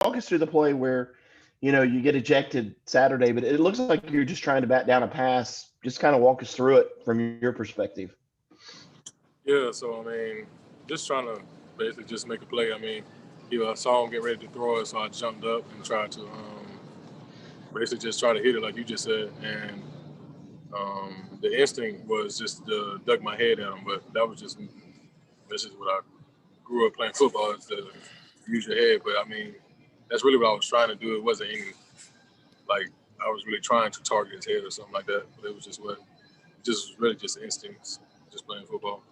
walk us through the play where, you get ejected Saturday, but it looks like you're just trying to bat down a pass. Just kind of walk us through it from your perspective. Yeah, so I mean, just trying to basically just make a play. I mean, I saw him get ready to throw it, so I jumped up and tried to basically just try to hit it like you just said. And the instinct was just to duck my head at him, but this is what I grew up playing football, is to use your head. But I mean, that's really what I was trying to do. It wasn't any, like, I was really trying to target his head or something like that. But it was just really just instincts, just playing football.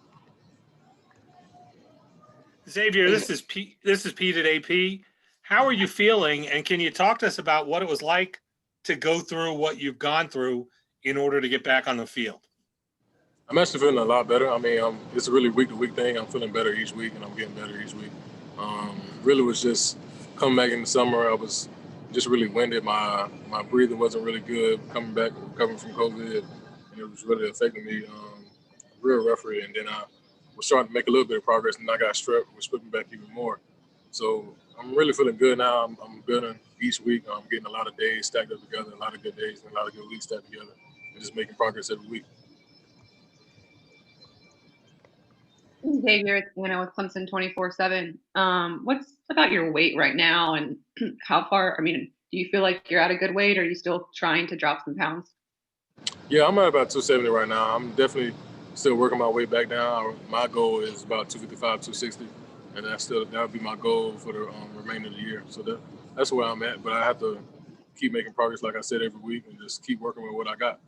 Xavier, this is Pete at AP. How are you feeling, and can you talk to us about what it was like to go through what you've gone through in order to get back on the field? I'm actually feeling a lot better. I mean, it's a really week-to-week thing. I'm feeling better each week, and I'm getting better each week. Really was just coming back in the summer. I was just really winded. My breathing wasn't really good coming back, recovering from COVID, and it was really affecting me real roughly. And then I was starting to make a little bit of progress, and I got strep, which put me back even more. So I'm really feeling good now. I'm building each week. I'm getting a lot of days stacked up together, a lot of good days and a lot of good weeks stacked together, and just making progress every week. Xavier, with Clemson 24/7. What's about your weight right now, and how far? I mean, do you feel like you're at a good weight, or are you still trying to drop some pounds? Yeah, I'm at about 270 right now. I'm definitely still working my way back down. My goal is about 255, 260, and that would be my goal for the remainder of the year. So that's where I'm at. But I have to keep making progress, like I said, every week, and just keep working with what I got.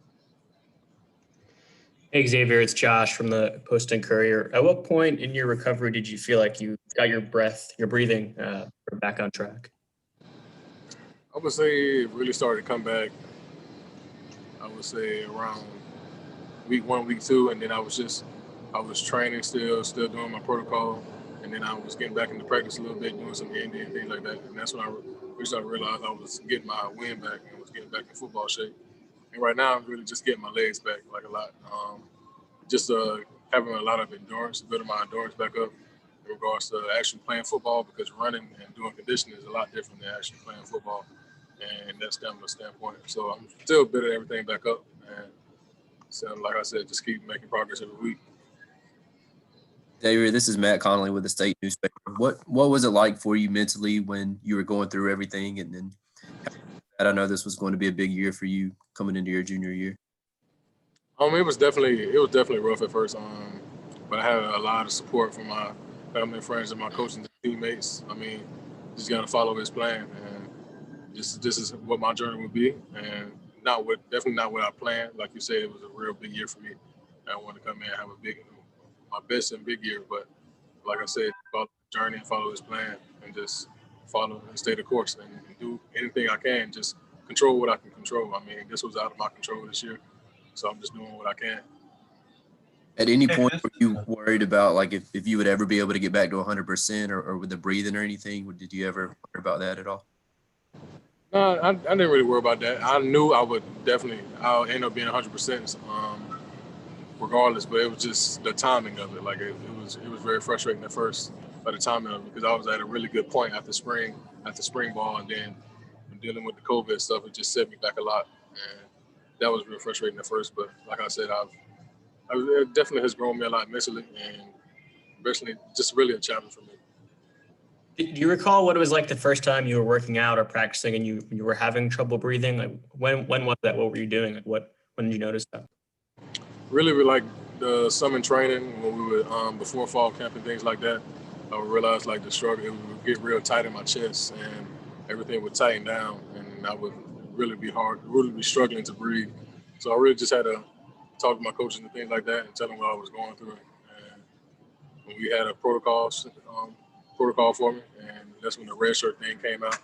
Hey, Xavier, it's Josh from the Post-Courier. At what point in your recovery did you feel like you got your breathing back on track? I would say it really started to come back, I would say around week 1, week 2, and then I was training still doing my protocol, and then I was getting back into practice a little bit, doing some handy and things like that. And that's when I realized I was getting my wind back and was getting back in football shape. And right now, I'm really just getting my legs back like a lot. Just having a lot of endurance, building my endurance back up in regards to actually playing football, because running and doing conditioning is a lot different than actually playing football, and that stamina standpoint. So I'm still building everything back up, and so like I said, just keep making progress every week. Xavier, this is Matt Connolly with the State Newspaper. What was it like for you mentally when you were going through everything, and then I know this was going to be a big year for you coming into your junior year? It was definitely rough at first. But I had a lot of support from my family and friends and my coaches and teammates. I mean, just got to follow his plan, and this is what my journey would be, and definitely not what I planned. Like you said, it was a real big year for me. I wanted to come in and have my best and big year. But like I said, follow the journey and follow his plan, and just follow and stay the course, and do anything I can. Just control what I can control. I mean, this was out of my control this year, so I'm just doing what I can. At any point, were you worried about like if you would ever be able to get back to 100% or with the breathing or anything? Did you ever worry about that at all? No, I didn't really worry about that. I knew I'll end up being 100% regardless, but it was just the timing of it. Like it was very frustrating at first by the timing of it, because I was at a really good point after spring ball, and then dealing with the COVID stuff, it just set me back a lot, and that was real frustrating at first. But like I said, it definitely has grown me a lot mentally, and especially just really a challenge for me. Do you recall what it was like the first time you were working out or practicing and you were having trouble breathing? Like when was that? What were you doing? Like when did you notice that? Really, like the summer training when we would before fall camp and things like that, I would realize like the struggle, it would get real tight in my chest, and everything would tighten down, and I would really be struggling to breathe. So I really just had to talk to my coaches and things like that and tell them what I was going through. And when we had a protocol for me, and that's when the red shirt thing came out.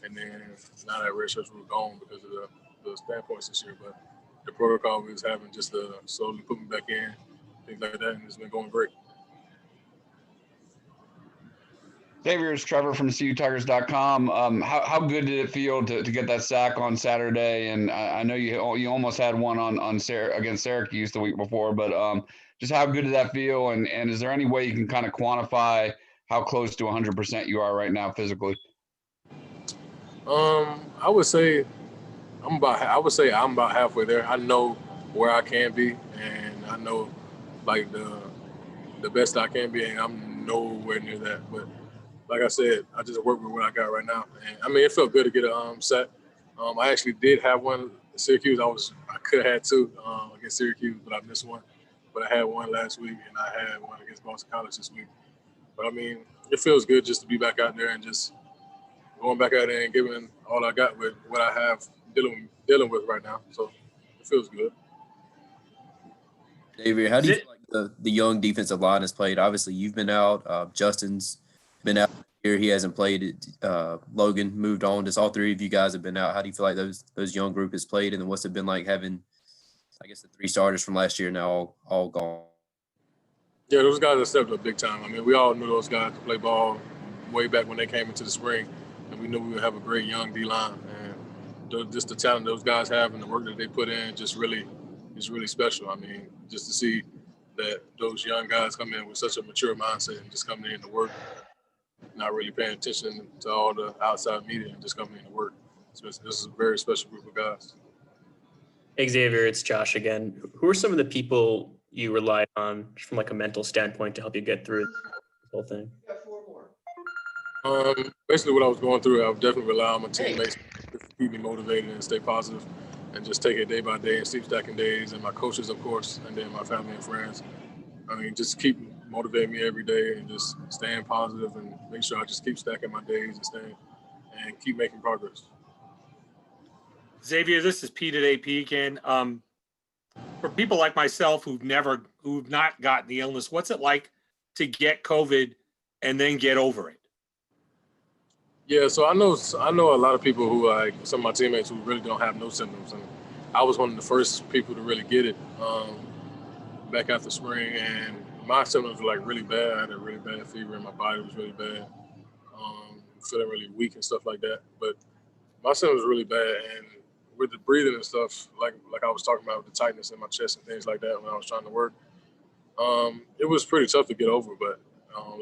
And then now that red shirts were gone because of the standpoints this year, but the protocol we was having just to slowly put me back in, things like that, and it's been going great. Xavier, it's Trevor from CUTigers.com. How good did it feel to get that sack on Saturday? And I know you almost had one against Syracuse the week before, but just how good did that feel? And is there any way you can kind of quantify how close to 100% you are right now physically? I would say I'm about halfway there. I know where I can be, and I know like the best I can be, and I'm nowhere near that. But like I said, I just work with what I got right now, and I mean it felt good to get a sack. I actually did have one at Syracuse. I could have had two against Syracuse, but I missed one. But I had one last week, and I had one against Boston College this week. But I mean, it feels good just to be back out there and just going back out there and giving all I got with what I have dealing with right now. So it feels good. Xavier, how do you feel like the young defensive line has played? Obviously, you've been out. Justin's been out here. He hasn't played it. Logan moved on. Just all three of you guys have been out. How do you feel like those young group has played? And then what's it been like having, I guess, the three starters from last year now all gone? Yeah, those guys have stepped up big time. I mean, we all knew those guys could play ball way back when they came into the spring, and we knew we would have a great young D-line. And just the talent those guys have and the work that they put in is really special. I mean, just to see that those young guys come in with such a mature mindset and just coming in to work, not really paying attention to all the outside media and just coming in to work. This is a very special group of guys. Hey, Xavier, it's Josh again. Who are some of the people you rely on from like a mental standpoint to help you get through this whole thing? Basically what I was going through, I would definitely rely on my teammates to keep me motivated and stay positive and just take it day by day and keep stacking days, and my coaches, of course, and then my family and friends. I mean, just keep motivating me every day and just staying positive and make sure I just keep stacking my days and keep making progress. Xavier, this is Pete at AP again. For people like myself who've not gotten the illness, what's it like to get COVID and then get over it? Yeah, so I know a lot of people who, like some of my teammates, who really don't have no symptoms, and I was one of the first people to really get it back after spring, and my symptoms were like really bad. I had a really bad fever, and my body was really bad, feeling really weak and stuff like that. But my symptoms were really bad, and with the breathing and stuff, like I was talking about with the tightness in my chest and things like that when I was trying to work, it was pretty tough to get over. But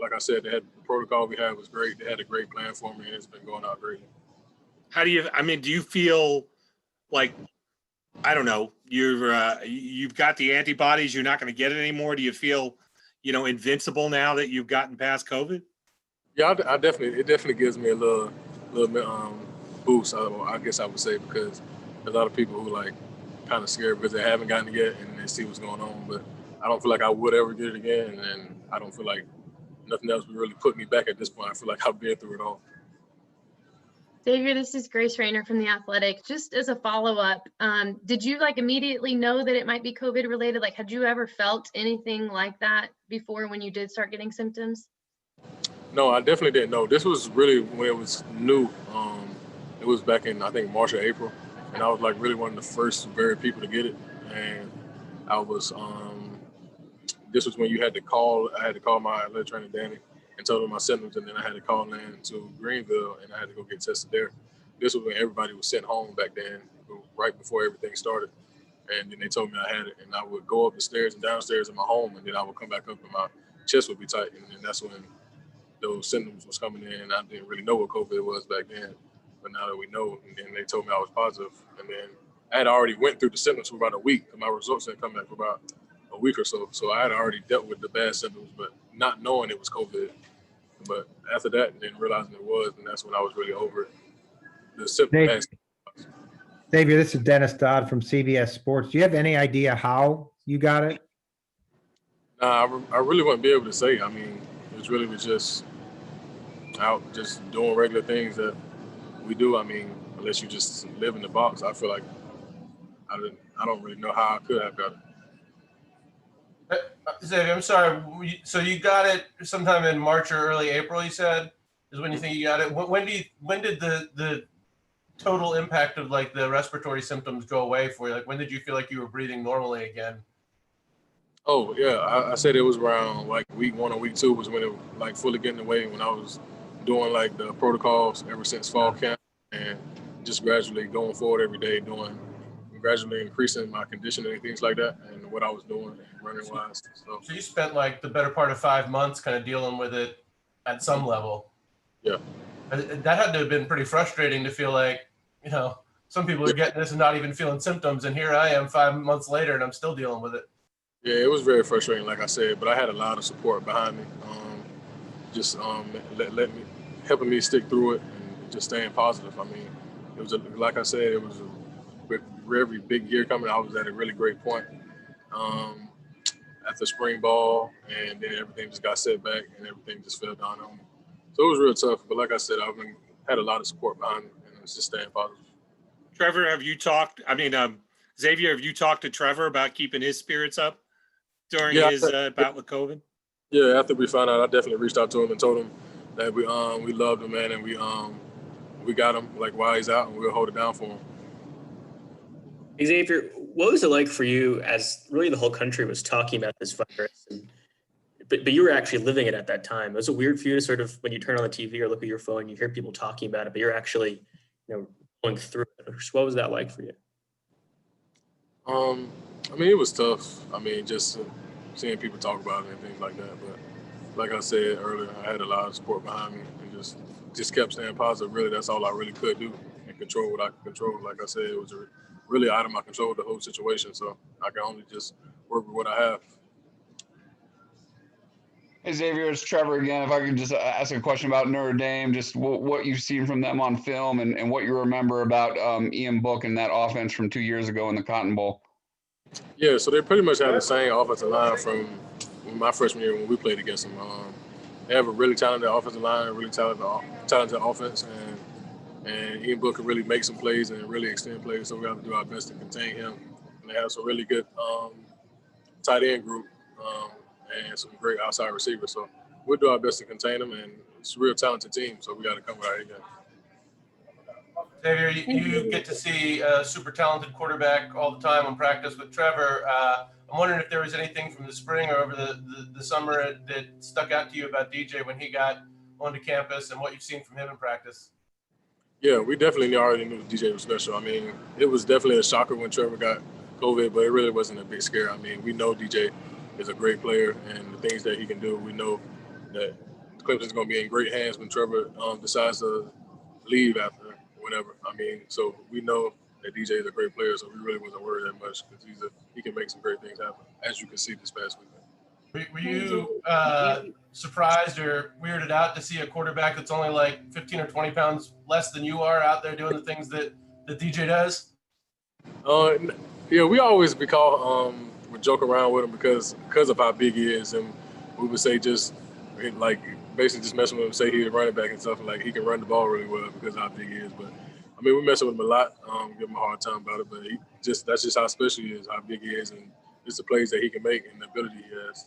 like I said, the protocol we had was great. They had a great plan for me, and it's been going out great. Do you feel like, I don't know, you've got the antibodies, you're not going to get it anymore? Do you feel, invincible now that you've gotten past COVID? Yeah, it definitely gives me a little boost. I guess I would say, because a lot of people who like kind of scared because they haven't gotten it yet and they see what's going on. But I don't feel like I would ever get it again, and I don't feel like nothing else would really put me back at this point. I feel like I've been through it all. Xavier, this is Grace Rayner from The Athletic. Just as a follow-up, did you immediately know that it might be COVID related? Had you ever felt anything like that before when you did start getting symptoms? No, I definitely didn't know. This was really when it was new. It was back in, I think, March or April, and I was really one of the first very people to get it. And I was, this was when I had to call my athletic trainer, Danny, and told him my symptoms, and then I had to call in to Greenville, and I had to go get tested there. This was when everybody was sent home back then, right before everything started. And then they told me I had it, and I would go up the stairs and downstairs in my home, and then I would come back up and my chest would be tight, and then that's when those symptoms was coming in, and I didn't really know what COVID was back then. But now that we know, and then they told me I was positive, and then I had already went through the symptoms for about a week, and my results didn't come back for about a week or so. So I had already dealt with the bad symptoms, but not knowing it was COVID. But after that, and then realizing it was, and that's when I was really over it. The symptoms. Xavier, this is Dennis Dodd from CBS Sports. Do you have any idea how you got it? Nah, I really wouldn't be able to say. I mean, it really was just out just doing regular things that we do. I mean, unless you just live in the box, I feel like I don't really know how I could have got it. Xavier, I'm sorry. So you got it sometime in March or early April, you said, is when you think you got it. When did the total impact of the respiratory symptoms go away for you? When did you feel like you were breathing normally again? Oh yeah, I said it was around week 1 or week 2 was when it fully getting away, when I was doing the protocols ever since fall camp, and just gradually going forward every day, gradually increasing my conditioning and things like that, and what I was doing running wise. So you spent the better part of 5 months kind of dealing with it at some level. Yeah. That had to have been pretty frustrating to feel like, you know, some people are getting this and not even feeling symptoms, and here I am 5 months later and I'm still dealing with it. Yeah, it was very frustrating, like I said, but I had a lot of support behind me, let me helping me stick through it and just staying positive. I mean, it was like I said, it was with every big year coming. I was at a really great point after spring ball, and then everything just got set back and everything just fell down on me. So it was real tough. But like I said, had a lot of support behind me, and it's just staying positive. Trevor, have you talked? I mean, Xavier, have you talked to Trevor about keeping his spirits up during his bout with COVID? Yeah, after we found out, I definitely reached out to him and told him that we loved him, man, and we got him like while he's out, and we'll hold it down for him. Xavier, what was it like for you as really the whole country was talking about this virus, but you were actually living it at that time? Was it weird for you to sort of, when you turn on the TV or look at your phone, you hear people talking about it, but you're actually, going through it? What was that like for you? I mean, it was tough. I mean, just seeing people talk about it and things like that. But like I said earlier, I had a lot of support behind me and just kept staying positive. Really, that's all I really could do and control what I could control. Like I said, it was really out of my control, the whole situation. So I can only just work with what I have. Hey Xavier, it's Trevor again. If I could just ask a question about Notre Dame, just what you've seen from them on film and what you remember about Ian Book and that offense from 2 years ago in the Cotton Bowl. Yeah, so they pretty much have the same offensive line from my freshman year when we played against them. They have a really talented offensive line, a really talented offense, and Ian Book can really make some plays and really extend plays. So we have to do our best to contain him. And they have some really good tight end group. And some great outside receivers. So we'll do our best to contain them, and it's a real talented team, so we got to come out here again. Xavier, you get to see a super talented quarterback all the time on practice with Trevor. I'm wondering if there was anything from the spring or over the summer that stuck out to you about DJ when he got onto campus and what you've seen from him in practice. Yeah, we definitely already knew DJ was special. I mean, it was definitely a shocker when Trevor got COVID, but it really wasn't a big scare. I mean, we know DJ is a great player, and the things that he can do, we know that Clemson's going to be in great hands when Trevor decides to leave after whatever. I mean, so we know that DJ is a great player, so we really wasn't worried that much because he can make some great things happen, as you can see this past weekend. Were you surprised or weirded out to see a quarterback that's only like 15 or 20 pounds less than you are out there doing the things that DJ does? Yeah, we always would joke around with him because of how big he is, and we would say basically just messing with him, say he's a running back and stuff, like he can run the ball really well because of how big he is. But I mean, we mess with him a lot, give him a hard time about it, but that's just how special he is, how big he is, and just the plays that he can make and the ability he has.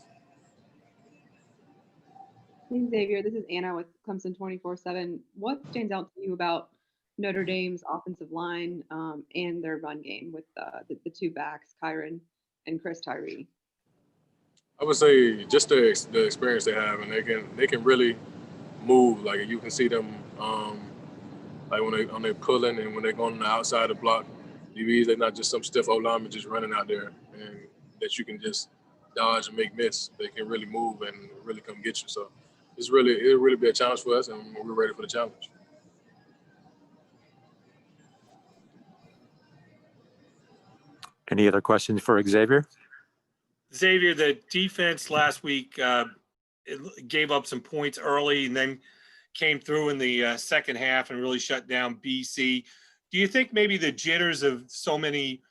Hey Xavier, this is Anna with Clemson 24/7. What stands out to you about Notre Dame's offensive line and their run game with the two backs, Kyron and Chris Tyree? I would say just the experience they have, and they can really move. Like you can see them, like when they're pulling and when they're going on the outside of the block. DBs, they're not just some stiff old lineman just running out there, and that you can just dodge and make miss. They can really move and really come get you. So it'll really be a challenge for us, and we're ready for the challenge. Any other questions for Xavier? Xavier, the defense last week it gave up some points early and then came through in the second half and really shut down BC. Do you think maybe the jitters of so many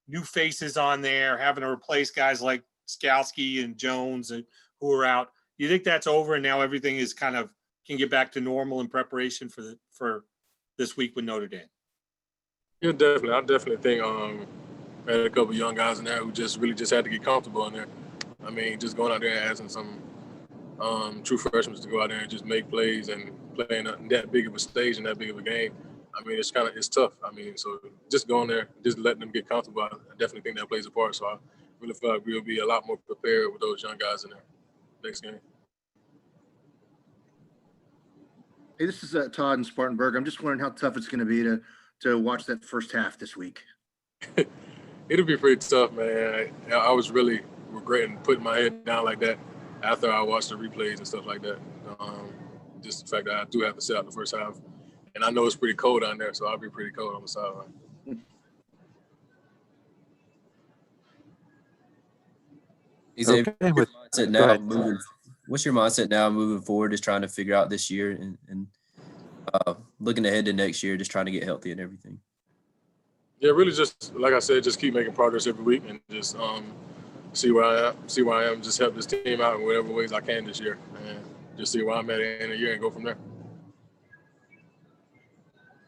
new faces on there, having to replace guys like Skalski and Jones who are out, do you think that's over and now everything is can get back to normal in preparation for this week with Notre Dame? Yeah, definitely. I definitely think had a couple of young guys in there who really had to get comfortable in there. I mean, just going out there and asking some true freshmen to go out there and just make plays and play in that big of a stage and that big of a game. I mean, it's tough. I mean, so just going there, just letting them get comfortable, I definitely think that plays a part. So I really feel like we'll be a lot more prepared with those young guys in there next game. Hey, this is Todd in Spartanburg. I'm just wondering how tough it's going to be to watch that first half this week. It'll be pretty tough, man. I was really regretting putting my head down like that after I watched the replays and stuff like that. just the fact that I do have to sit out the first half. And I know it's pretty cold down there, so I'll be pretty cold on the sideline. Xavier, Okay, what's your mindset go now ahead. what's your mindset now moving forward, just trying to figure out this year and looking ahead to next year, just trying to get healthy and everything? Yeah, really just, like I said, just keep making progress every week and just see where I am, just help this team out in whatever ways I can this year and just see where I'm at in the year and go from there.